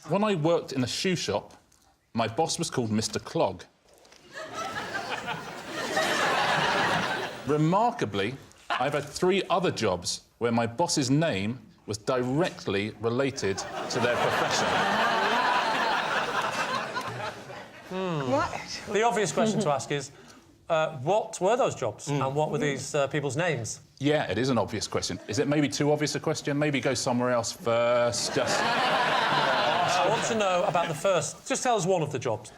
When I worked in a shoe shop, my boss was called Mr Clog. Remarkably, I've had 3 other jobs where my boss's name was directly related to their profession. What? The obvious question to ask is, what were those jobs and what were these people's names? Yeah, it is an obvious question. Is it maybe too obvious a question? Maybe go somewhere else first, just... I want to know about the first. Just tell us one of the jobs.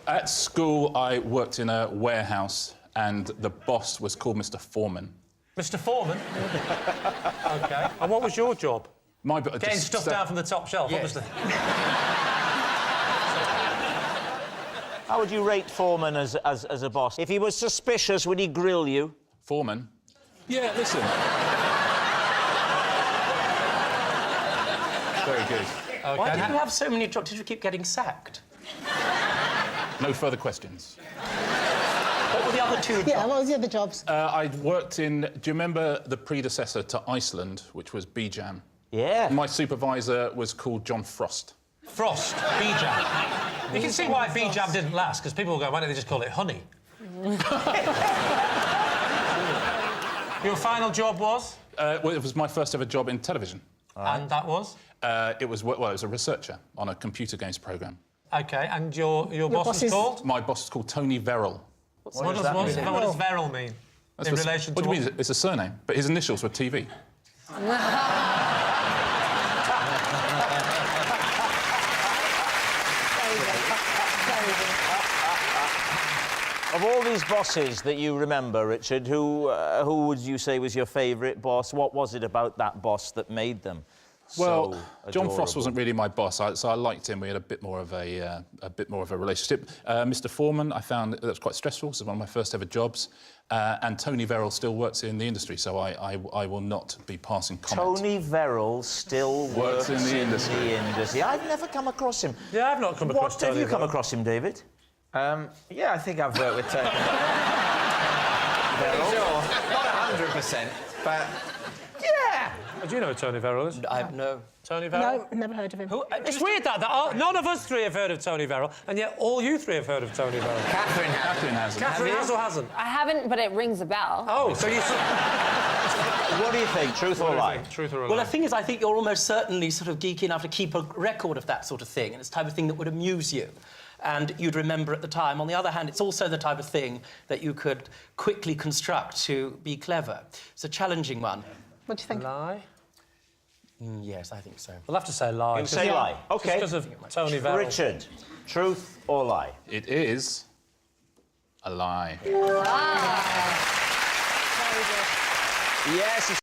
At school, I worked in a warehouse and the boss was called Mr Foreman. Mr Foreman? OK. And what was your job? Getting stuff down from the top shelf, yes. obviously. How would you rate Foreman as a boss? If he was suspicious, would he grill you? Foreman? Yeah, listen. Very good. Okay. Why did you have so many jobs? Did you keep getting sacked? No further questions. What were the other 2 jobs? Yeah, what was the other jobs? I worked in... Do you remember the predecessor to Iceland, which was B-Jam? Yeah. My supervisor was called John Frost. Frost, B-Jam. You can see why B-Jam didn't last, because people will go, why don't they just call it honey? Your final job was? Well, it was my first ever job in television. And that was? It was a researcher on a computer games programme. OK, and your boss was called? My boss is called Tony Verrill. What does Verrill mean? In relation to what do you mean? It's a surname, but his initials were TV. Of all these bosses that you remember, Richard, who would you say was your favourite boss? What was it about that boss that made them well, so John adorable? Frost wasn't really my boss, so I liked him. We had a bit more of a relationship. Mr Foreman, I found that was quite stressful. It was one of my first ever jobs. And Tony Verrill still works in the industry, so I will not be passing comment. Tony Verrill still works in the industry. I've never come across him. Yeah, I've not come across Tony Have you come Verrill. across him, David? Yeah, I think I've worked with Tony. Sure, not 100%, but yeah. Do you know who Tony Verrill is? No. Tony Verrill? No, never heard of him. It's weird that none of us 3 have heard of Tony Verrill, and yet all you 3 have heard of Tony Verrill. Catherine hasn't. Catherine has or hasn't? I haven't, but it rings a bell. Oh, so you... What do you think, truth or lie? Truth or a lie? Well, the thing is, I think you're almost certainly sort of geeky enough to keep a record of that sort of thing, and it's the type of thing that would amuse you and you'd remember at the time. On the other hand, it's also the type of thing that you could quickly construct to be clever. It's a challenging one. What do you think? Lie? Yes, I think so. We'll have to say lie. You say lie. OK. Just because of Tony Verrill. Richard, truth or lie? It is a lie. Ah. Yes, it's